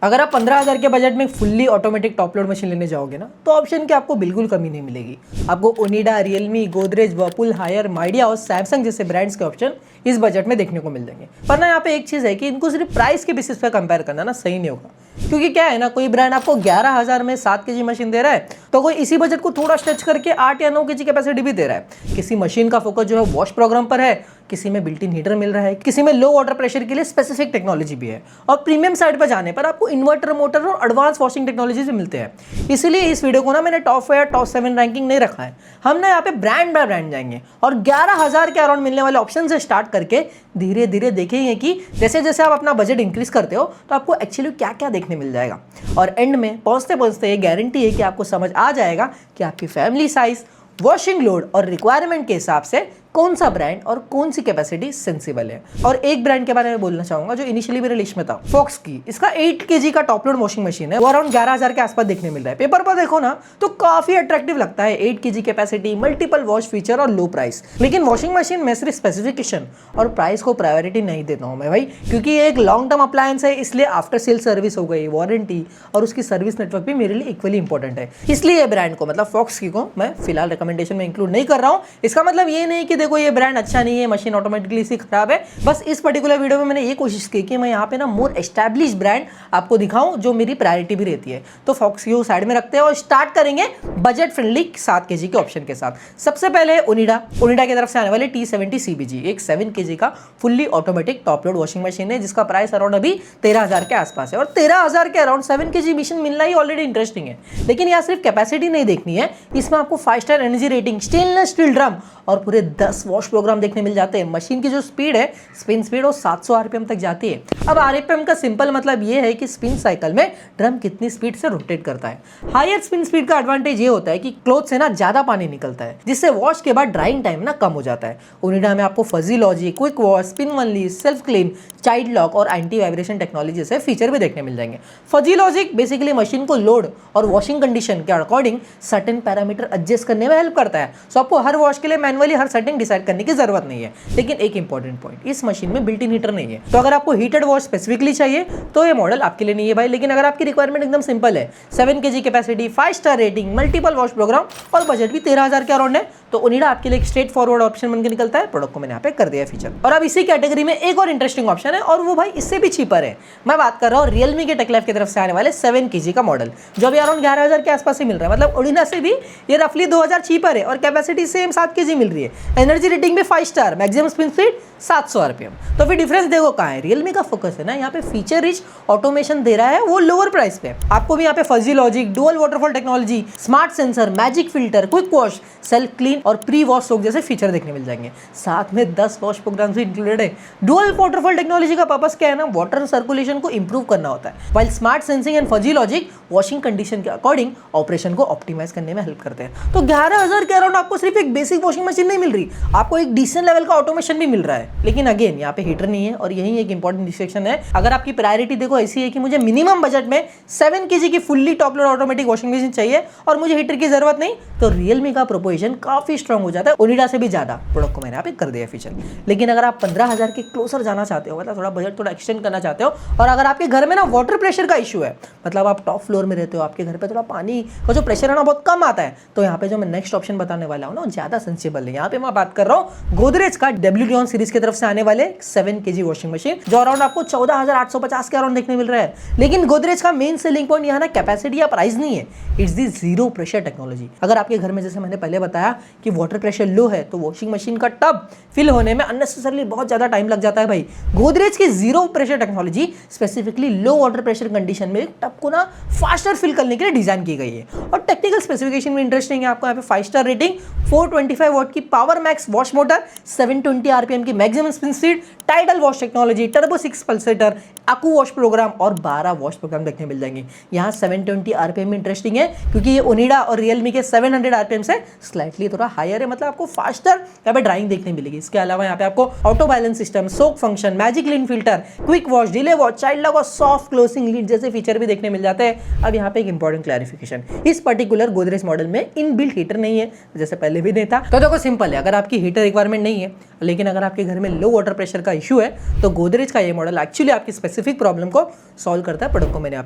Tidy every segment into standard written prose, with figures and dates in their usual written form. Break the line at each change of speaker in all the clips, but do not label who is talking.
अगर आप 15,000 के बजट में fully automatic top load machine लेने जाओगे ना, तो ऑप्शन की आपको बिल्कुल कमी नहीं मिलेगी। आपको Onida, Realme, Godrej, Whirlpool, Haier, Midea और सैमसंग जैसे ब्रांड्स के ऑप्शन इस बजट में देखने को मिल जाएंगे। पर ना यहाँ पे एक चीज़ है कि इनको सिर्फ प्राइस के बेसिस पे कंपेयर करना ना सही नहीं होगा, क्योंकि क्या है ना, कोई ब्रांड आपको 11,000 में 7 kg मशीन दे रहा है, तो कोई इसी बजट को थोड़ा स्ट्रेच करके 8 या 9 kg कैपेसिटी भी दे रहा है। किसी मशीन का फोकस जो है वॉश प्रोग्राम पर है, किसी में बिल्ट इन हीटर मिल रहा है, किसी में लो वाटर प्रेशर के लिए स्पेसिफिक टेक्नोलॉजी भी है, और प्रीमियम साइड पर जाने पर आपको इन्वर्टर, मोटर और एडवांस वॉशिंग टेक्नोलॉजी भी मिलते हैं। इसीलिए इस वीडियो को ना मैंने टॉप 5 या टॉप 7 रैंकिंग नहीं रखा है। हम ना यहाँ पे ब्रांड बाय ब्रांड जाएंगे और 11,000 के अराउंड मिलने वाले ऑप्शन से स्टार्ट करके धीरे धीरे देखेंगे कि जैसे जैसे आप अपना बजट इंक्रीज करते हो तो आपको एक्चुअली क्या क्या देखने मिल जाएगा। और एंड में पहुंचते पहुंचते ये गारंटी है कि आपको समझ आ जाएगा कि आपकी फैमिली साइज, वॉशिंग लोड और रिक्वायरमेंट के हिसाब से कौन सा ब्रांड और कौन सी कैपेसिटी सेंसिबल है। और एक ब्रांड के बारे में बोलना चाहूंगा जो इनिशियली मेरे लिस्ट में था, फॉक्स की। इसका 8 kg का टॉप लोड वॉशिंग मशीन है, वो अराउंड 11,000 के आसपास देखने मिल रहा है। पेपर पर देखो ना तो काफी अट्रैक्टिव लगता है, 8 kg capacity, multiple wash feature और लो प्राइस। लेकिन वॉशिंग मशीन में सिर्फ स्पेसिफिकेशन और प्राइस को प्रायोरिटी नहीं देता हूं मैं भाई, क्योंकि ये एक लॉन्ग टर्म अप्लायंस है, इसलिए आफ्टर सेल सर्विस हो गई, वारंटी और उसकी सर्विस नेटवर्क भी मेरे लिए इक्वली इंपॉर्टेंट है। इसलिए ब्रांड को, मतलब फॉक्स की को, मैं फिलहाल रिकमेंडेशन में इंक्लूड नहीं कर रहा हूं। इसका मतलब ये नहीं कि देखो ये ब्रांड अच्छा नहीं है, मशीन ऑटोमेटिकली सी खराब है। बस इस पर्टिकुलर वीडियो में मैंने ये कोशिश की कि मैं यहाँ पे ना मोर एस्टैब्लिश ब्रांड आपको दिखाऊं जो मेरी प्रायोरिटी भी रहती है। तो फॉक्स को साइड में रखते हैं और स्टार्ट करेंगे बजट फ्रेंडली 7 kg के ऑप्शन के साथ। सबसे पहले ओनिडा की तरफ से आने वाले T70 CBG, एक 7 kg का fully automatic top load washing machine है, जिसका प्राइस अराउंड अभी 13,000 के आसपास है। और 13,000 के अराउंड 7 kg मशीन मिलना ही ऑलरेडी इंटरेस्टिंग है। लेकिन यहाँ सिर्फ कैपेसिटी नहीं देखनी है, इसमें आपको 5 star energy rating, stainless steel drum और पूरे 10 वॉश प्रोग्राम देखने मिल जाते हैं। मशीन की जो स्पीड है, स्पिन स्पीड, वो 700 आरपीएम तक जाती है। अब आरपीएम का सिंपल मतलब ये है कि स्पिन साइकिल में ड्रम कितनी स्पीड से रोटेट करता है। हायर स्पिन स्पीड का एडवांटेज ये होता है कि क्लोथ से ना ज्यादा पानी निकलता है, जिससे वॉश के बाद ड्राइंग टाइम ना कम हो जाता है। ओनिडा में आपको fuzzy logic, quick wash, spin only, self clean, child lock और एंटी वाइब्रेशन टेक्नोलॉजी से फीचर भी देखने मिल जाएंगे। फजी लॉजिक बेसिकली मशीन को लोड और वॉशिंग कंडीशन के अकॉर्डिंग सर्टेन पैरामीटर एडजस्ट करने में हेल्प करता है। सो आपको हर वॉश के लिए मैनुअली हर सेटिंग डिसाइड करने की जरूरत नहीं है। लेकिन एक इंपॉर्टेंट पॉइंट, इस मशीन में बिल्ट इन हीटर नहीं है, तो अगर आपको हीटेड वॉश स्पेसिफिकली चाहिए तो ये मॉडल आपके लिए नहीं है भाई। लेकिन अगर आपकी रिक्वायरमेंट एकदम सिंपल है, 7 kg capacity, 5 star rating, multiple wash programme और बजट भी 13,000 के अराउंड है, तो ओनिडा आपके लिए एक स्ट्रेट फॉरवर्ड ऑप्शन बनकर निकलता है। प्रोडक्ट को मैंने यहाँ पे कर दिया फीचर। और अब इसी कैटेगरी में एक और इंटरेस्टिंग ऑप्शन है, और वो भाई इससे भी चीपर है। मैं बात कर रहा हूँ रियलमी के टेक लाइफ की तरफ से आने वाले 7 kg का मॉडल, जो अभी अराउंड 11,000 के आसपास ही मिल रहा है। मतलब ओनिडा से भी ये रफली 2,000 चीपर है और कैपेसिटी सेम 7 kg मिल रही है। एनर्जी रेटिंग भी 5 star, maximum spin speed 700 RPM. तो फिर डिफरेंस देखो कहाँ है। रियलमी का फोकस है ना यहाँ पे फीचर रिच ऑटोमेशन दे रहा है, वो लोअर प्राइस पे। आपको भी यहाँ पे fuzzy logic, dual waterfall technology, smart sensor, magic filter, quick wash, self clean और प्री वॉश सोक जैसे फीचर देखने मिल जाएंगे। साथ में 10 वॉश प्रोग्राम्स भी इंक्लूडेड है। डुअल वाटरफॉल टेक्नोलॉजी का पर्पस क्या है ना, वाटर सर्कुलेशन को इंप्रूव करना होता है, while smart sensing and fuzzy logic washing condition के अकॉर्डिंग ऑपरेशन को ऑप्टिमाइज करने में हेल्प करते हैं। तो 11,000 के अराउंड आपको सिर्फ एक बेसिक वॉशिंग मशीन नहीं मिल रही, आपको एक डिसेंट लेवल का ऑटोमेशन भी मिल रहा है। लेकिन अगेन यहाँ पे हीटर नहीं है, और यही एक इंपॉर्टेंट डिस्ट्रैक्शन है। अगर आपकी प्रायोरिटी देखो ऐसी है कि मुझे मिनिमम बजट में 7 kg की fully top load automatic washing machine चाहिए और मुझे हीटर की जरूरत नहीं, तो रियलमी का प्रोपोजिशन काफी स्ट्रांग हो जाता है। ओनिडा से भी ज्यादा प्रोडक्ट को मैंने यहाँ पे कर दिया फीचर। लेकिन अगर आप 15,000 के क्लोजर जाना चाहते हो, मतलब थोड़ा बजट थोड़ा एक्सटेंड करना चाहते हो, और अगर आपके घर में ना वाटर प्रेशर का इशू है, मतलब आप टॉप फ्लोर में रहते हो, आपके घर पे थोड़ा पानी का जो प्रेशर है ना बहुत कम आता है, तो यहाँ पे जो मैं नेक्स्ट ऑप्शन बताने वाला हूँ ना ज्यादा सेंसिबल है। यहाँ पे मैं बात कर रहा हूँ गोदरेज का WD-ON सीरीज की तरफ से आने वाले 7 kg वॉशिंग मशीन, जो अराउंड आपको 14,850 के अराउंड देखने मिल रहा है। लेकिन गोदरेज का मेन सेलिंग पॉइंट यहाँ ना कैपेसिटी या प्राइस नहीं है, it's the zero pressure technology. अगर आपके घर में, जैसे मैंने पहले बताया कि वाटर प्रेशर लो है, तो वॉशिंग मशीन का टब फिल होने में अननेसेसरली बहुत ज्यादा टाइम लग जाता है भाई। गोदरेज की जीरो प्रेशर टेक्नोलॉजी स्पेसिफिकली लो वाटर प्रेशर कंडीशन में टब को ना फास्टर फिल करने के लिए डिजाइन की गई है। और टेक्निकल स्पेसिफिकेशन में इंटरेस्टिंग है, आपको यहाँ पे 5 स्टार रेटिंग, 425 वॉट की power max wash motor, 720 RPM की maximum spin speed, tidal wash technology, turbo 6 pulsator, acu wash programme और 12 वॉश प्रोग्राम देखने मिल जाएंगे। यहाँ 720 आरपीएम इंटरेस्टिंग है क्योंकि ये ओनिडा और रियलमी के 700 आरपीएम से स्लाइटली थोड़ा हायर है, मतलब आपको फास्टर यहाँ पे ड्राइंग देखने मिलेगी। इसके अलावा यहाँ पे आपको auto balance system, soak function, magic clean filter, quick wash, delay wash, child lock और सॉफ्ट क्लोजिंग लीड जैसे फीचर भी देखने मिल जाते हैं। अब यहाँ पे एक इंपॉर्टेंट क्लैरिफिकेशन, इस पर्टिकुलर गोदरेज मॉडल में इन बिल्ट हीटर नहीं है, जैसे पहले पहले भी नहीं था। तो देखो सिंपल है, अगर आपकी हीटर रिक्वायरमेंट नहीं है लेकिन अगर आपके घर में लो वाटर प्रेशर का इशू है तो गोदरेज का ये मॉडल एक्चुअली आपकी स्पेसिफिक प्रॉब्लम को सॉल्व करता है। प्रोडक्ट को मैंने यहाँ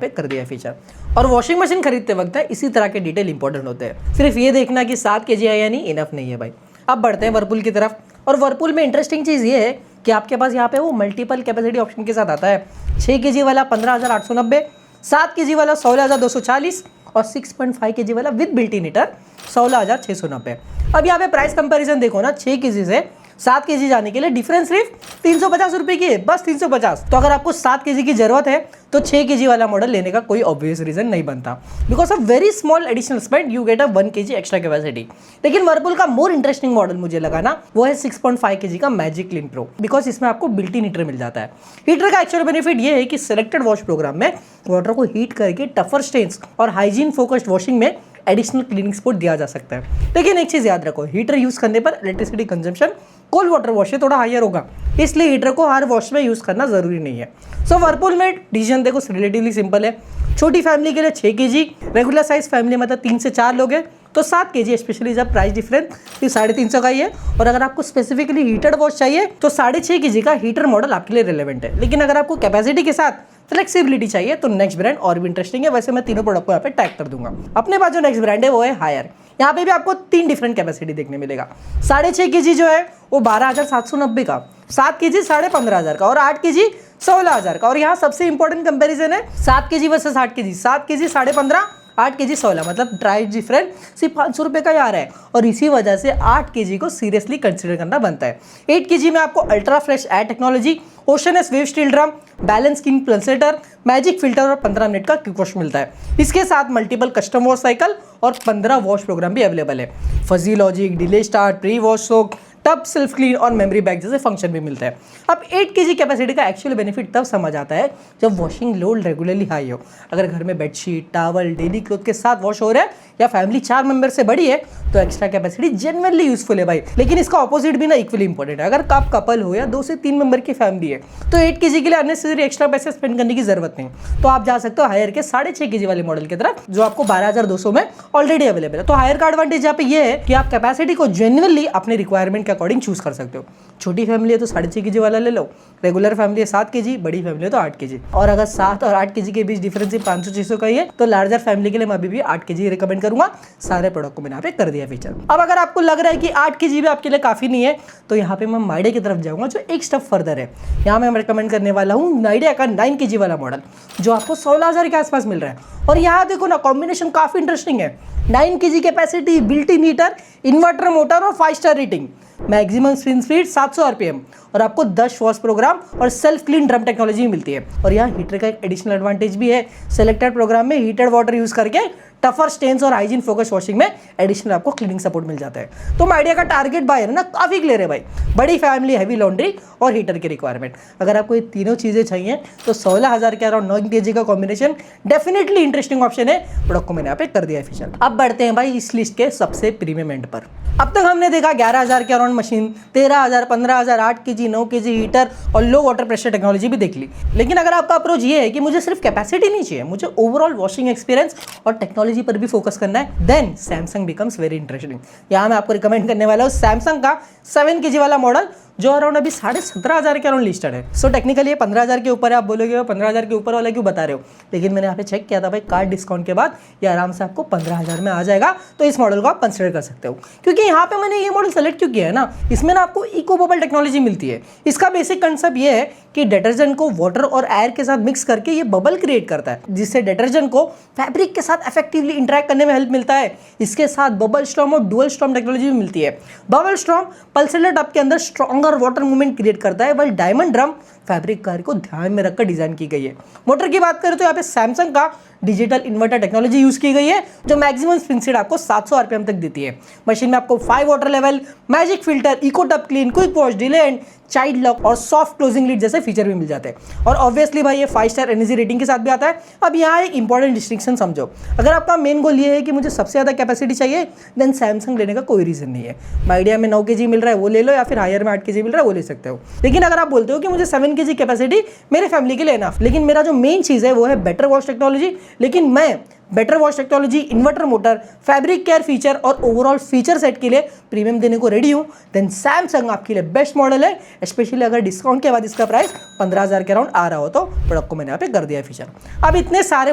पे कर दिया है फीचर। और वॉशिंग मशीन खरीदते वक्त इसी तरह के डिटेल इंपॉर्टेंट होते हैं। सिर्फ ये देखना कि 7 kg है या नहीं इनफ नहीं है भाई। अब बढ़ते हैं वर्लपूल की तरफ। और वर्लपूल में इंटरेस्टिंग चीज़ ये है कि आपके पास यहाँ पे वो मल्टीपल कैपेसिटी ऑप्शन के साथ आता है। 6 kg वाला 15,890, 7 kg वाला 16,240 और 6.5 kg वाला विद बिल्ट इन हीटर 16,690। अब यहाँ पे प्राइस कंपैरिजन देखो ना, 6 kg से 7 kg जाने के लिए डिफरेंस सिर्फ 350 रुपये की है, बस 350। तो अगर आपको 7 kg की जरूरत है तो 6 kg वाला मॉडल लेने का कोई ऑब्वियस रीजन नहीं बनता। Because of very small additional spend you get a 1 kg extra capacity. लेकिन वर्लपूल का मोर इंटरेस्टिंग मॉडल मुझे लगा ना, वो है 6.5 kg का मैजिक क्लीन प्रो। बिकॉज इसमें आपको बिल्ट इन हीटर मिल जाता है। हीटर का एक्चुअल बेनिफिट ये है कि सिलेक्टेड वॉश प्रोग्राम में वाटर को हीट करके टफर स्टेन्स और हाइजीन फोकस्ड वॉशिंग में एडिशनल क्लीनिंग सपोर्ट दिया जा सकता है। लेकिन एक चीज याद रखो, हीटर यूज करने पर electricity consumption cold water wash से थोड़ा हायर होगा, इसलिए हीटर को हर वॉश में यूज करना जरूरी नहीं है। सो वर्लपूल में डिसीजन देखो रिलेटिवली सिंपल है। छोटी फैमिली के लिए 6 kg, रेगुलर साइज फैमिली मतलब 3 से 4 लोग हैं तो 7 kg, स्पेशली जब प्राइस डिफरेंस 350 का ही है। और अगर आपको स्पेसिफिकली हीटेड वॉश चाहिए तो 6.5 kg का हीटर मॉडल आपके लिए रिलेवेंट है। लेकिन अगर आपको कैपेसिटी के साथ फ्लेक्सिबिलिटी चाहिए तो नेक्स्ट ब्रांड और भी इंटरेस्टिंग है। वैसे मैं तीनों प्रोडक्ट को यहाँ पे टैग कर दूंगा। अपने पास जो नेक्स्ट ब्रांड है वो है हायर। यहाँ पे भी आपको 3 डिफरेंट कैपेसिटी देखने मिलेगा। 6.5 kg जो है वो 12,790 का, 7 kg 15,500 का और 8 kg 16,000 का। और यहाँ सबसे इंपॉर्टेंट कंपैरिजन है 7 kg versus 8 kg। 7 kg 15,500, 8 kg 16, मतलब प्राइस डिफरेंस सिर्फ 500 रुपये का ही आ रहा है। और इसी वजह से 8 kg को सीरियसली कंसिडर करना बनता है। 8 kg में आपको ultra fresh air technology, ocean S wave steel drum, balance skin pulsator, magic filter और 15 मिनट का क्विक वॉश मिलता है। इसके साथ मल्टीपल कस्टम वॉश साइकिल और 15 वॉश प्रोग्राम भी अवेलेबल है। Fuzzy logic, delay start, pre wash soak, tub self clean और मेमोरी बैग जैसे फंक्शन भी मिलता है। अब 8 kg कैपेसिटी का एक्चुअल बेनिफिट तब समझ आता है जब वॉशिंग लोड रेगुलरली हाई हो। अगर घर में बेडशीट, टॉवल, डेली क्लॉथ के साथ वॉश हो रहा है या फैमिली 4 मेंबर से बड़ी है तो एक्स्ट्रा कैपेसिटी जेन्युइनली यूजफुल है भाई। लेकिन इसका ऑपोजिट भी ना इक्वली इंपॉर्टेंट है। अगर आप कपल हो या 2 से 3 मेंबर की फैमिली है तो 8 kg के लिए अननेसेसरी एक्स्ट्रा पैसे स्पेंड करने की जरूरत नहीं। तो आप जा सकते हो हायर के 6.5 kg वाले मॉडल की तरफ जो आपको 12,200 में ऑलरेडी अवेलेबल है। तो हायर का एडवांटेज यहाँ पे ये है कि आप कैपेसिटी को जेन्युइनली अपने रिक्वायरमेंट के अकॉर्डिंग चूज कर सकते हो। छोटी फैमिली है तो 6.5 kg वाला ले लो, रेगुलर फैमिली है 7 kg, बड़ी फैमिली है तो 8 kg। और अगर 7 और 8 kg के बीच डिफरेंस 500-600 का ही है तो लार्जर फैमिली के लिए मैं अभी भी 8 kg रिकमेंड करूंगा। सारे प्रोडक्ट को मैंने यहाँ पे कर दिया फीचर। अब अगर आपको लग रहा है कि 8 kg भी आपके लिए काफी नहीं है तो यहाँ पे मैं माइडे की तरफ जाऊंगा जो एक स्टेप फर्दर है। यहाँ मैं रिकमेंड करने वाला हूँ नाइडिया का 9 kg वाला मॉडल जो आपको 16,000 के आसपास मिल रहा है। और यहाँ देखो ना, कॉम्बिनेशन काफी इंटरेस्टिंग है। 9 kg capacity, built in heater, inverter motor और 5 star rating, maximum spin speed 700 RPM और आपको 10 वॉश प्रोग्राम और सेल्फ क्लीन ड्रम टेक्नोलॉजी मिलती है। और यहाँ हीटर का एक एडिशनल एडवांटेज भी है। सिलेक्टेड प्रोग्राम में हीटेड वाटर यूज करके टफर स्टेन्स और हाइजीन फोकस वॉशिंग में एडिशनल आपको क्लीनिंग सपोर्ट मिल जाता है। तो आइडिया का टारगेट बायर है ना, काफी क्लियर है भाई। बड़ी फैमिली, हैवी लॉन्ड्री और हीटर की रिक्वायरमेंट। अगर आपको ये तीनों चीजें चाहिए तो 16,000 के अराउंड 9 kg का कॉम्बिनेशन डेफिनेटली इंटरेस्टिंग ऑप्शन है। प्रोडक्ट को मैंने यहाँ पे कर दिया है फीचर। अब बढ़ते हैं भाई इस लिस्ट के सबसे प्रीमियम एंड पर। अब तक हमने देखा 11,000 के around machine, 13,000, 15,000, 8 kg, 9 kg heater और लो वाटर प्रेशर टेक्नोलॉजी भी देख ली। लेकिन अगर आपका अप्रोच ये है कि मुझे सिर्फ कैपेसिटी नहीं चाहिए, मुझे ओवरऑल वॉशिंग एक्सपीरियंस और टेक्नोलॉजी पर भी फोकस करना है, then Samsung becomes very interesting. यहाँ मैं आपको रिकमेंड करने वाला हूँ सैमसंग का 7 kg वाला मॉडल जो अराउंड अभी 17,500 के अराउंड लिस्टेड है। सो टेक्निकली ये 15,000 के ऊपर है। आप बोलोगे 15,000 के ऊपर वाला क्यों बता रहे हो, लेकिन मैंने यहाँ पे चेक किया था भाई, कार्ड डिस्काउंट के बाद ये आराम से आपको 15,000 में आ जाएगा। तो इस मॉडल को आप कंसिडर कर सकते हो। क्योंकि यहाँ पे मैंने ये मॉडल सेलेक्ट क्यों किया है ना, इसमें ना आपको इको बबल टेक्नोलॉजी मिलती है। इसका बेसिक कंसेप्ट ये है कि डिटर्जेंट को वाटर और एयर के साथ मिक्स करके ये बबल क्रिएट करता है, जिससे डिटर्जेंट को फैब्रिक के साथ इफेक्टिवली इंटरेक्ट करने में हेल्प मिलता है। इसके साथ बबल स्टॉर्म और डुअल स्टॉर्म टेक्नोलॉजी भी मिलती है। बबल स्टॉर्म पल्सेटर टब के अंदर स्ट्रॉन्गर वाटर मूवमेंट क्रिएट करता है, वाइल डायमंड ड्रम फैब्रिक कार्य को ध्यान में रखकर डिजाइन की गई है। मोटर की बात करें तो यहाँ पे सैमसंग का डिजिटल इन्वर्टर टेक्नोलॉजी यूज की गई है जो मैक्सिमम स्पिन स्पीड आपको 700 RPM तक देती है। मशीन में आपको 5 water level, magic filter, eco tub clean, quick wash, delay and child lock और सॉफ्ट क्लोजिंग लीड जैसे फीचर भी मिल जाते हैं। और ऑब्वियसली भाई ये 5 स्टार एनर्जी रेटिंग के साथ भी आता है। अब यहाँ एक इंपॉर्टेंट डिस्टिंक्शन समझो, अगर आपका मेन गोल ये है कि मुझे सबसे ज्यादा कैपेसिटी चाहिए, देन सैमसंग लेने का कोई रीजन नहीं है। आइडिया में 9 kg मिल रहा है वो ले लो, या फिर हायर में 8 kg मिल रहा है वो ले सकते हो। लेकिन अगर आप बोलते हो कि मुझे 7 kg कैपेसिटी मेरे फैमिली के लिए एनफ, लेकिन मेरा जो मेन चीज है वो है बेटर वॉश टेक्नोलॉजी, लेकिन मैं better wash technology, inverter motor, fabric care feature और ओवरऑल फीचर सेट के लिए प्रीमियम देने को रेडी हूँ, देन सैमसंग आपके लिए बेस्ट मॉडल है। स्पेशली अगर डिस्काउंट के बाद इसका प्राइस 15,000 के अराउंड आ रहा हो तो प्रोडक्ट को मैंने यहाँ पे कर दिया फीचर। अब इतने सारे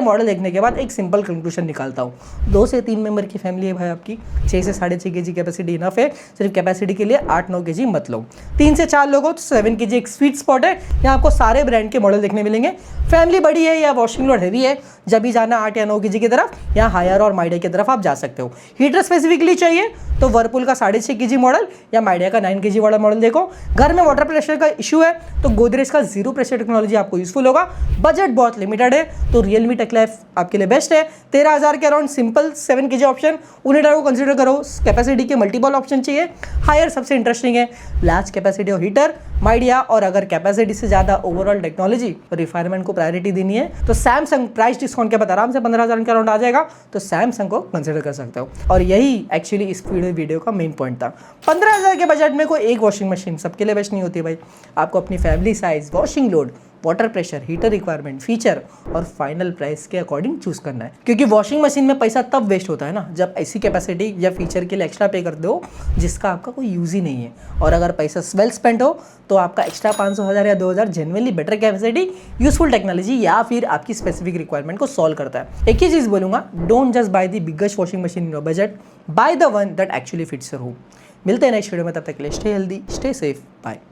मॉडल देखने के बाद एक सिंपल कंक्लूजन निकालता हूँ। 2 से 3 मेंबर की फैमिली है भाई आपकी, 6 से 6.5 kg कैपेसिटी इनफ है, सिर्फ कैपेसिटी के लिए 8-9 kg मत लो। 3 से 4 लोग हो तो 7 kg एक स्वीट स्पॉट है। यहाँ आपको सारे ब्रांड के मॉडल देखने मिलेंगे। फैमिली बड़ी है या वॉशिंग लोड हैवी है, जब भी जाना 8 या 9 kg की तरफ, यहाँ हायर और माइडिया की तरफ आप जा सकते हो। हीटर स्पेसिफिकली चाहिए तो वर्लपूल का 6.5 kg मॉडल या माइडिया का 9 kg वाला मॉडल देखो। घर में वाटर प्रेशर का इशू है तो गोदरेज का जीरो प्रेशर टेक्नोलॉजी आपको यूजफुल होगा। बजट बहुत लिमिटेड है तो रियलमी टेक लाइफ आपके लिए बेस्ट है। 13,000 के around simple 7 kg option, Onida को कंसिडर करो। कैपेसिटी के मल्टीपल ऑप्शन चाहिए, हायर सबसे इंटरेस्टिंग है, लार्ज कैपेसिटी और हीटर माइडिया, और अगर कैपेसिटी से ज़्यादा ओवरऑल टेक्नोलॉजी और रिफायरमेंट को प्रायोरिटी देनी है तो सैमसंग प्राइस डिस्काउंट के बाद आराम से 15,000 के अराउंड आ जाएगा, तो सैमसंग को कंसिडर कर सकते हो। और यही एक्चुअली इस वीडियो का मेन पॉइंट था। 15,000 के बजट में कोई एक वॉशिंग मशीन सबके लिए बेस्ट नहीं होती भाई। आपको अपनी family size, washing load, water pressure, heater requirement, feature और फाइनल प्राइस के अकॉर्डिंग चूज करना है। क्योंकि वॉशिंग मशीन में पैसा तब वेस्ट होता है ना जब ऐसी कैपेसिटी या फीचर के लिए एक्स्ट्रा पे कर दो जिसका आपका कोई यूज ही नहीं है, और अगर पैसा वेल स्पेंड हो तो आपका एक्स्ट्रा 500, 1000 या 2000 genuinely better capacity, useful technology या फिर आपकी स्पेसिफिक रिक्वायरमेंट को सॉल्व करता है। एक ही चीज़ बोलूंगा, don't just buy the biggest washing machine in your budget, buy the one that actually fits your home. मिलते हैं नेक्स्ट वीडियो में, तब तक के लिए stay healthy, stay safe, bye.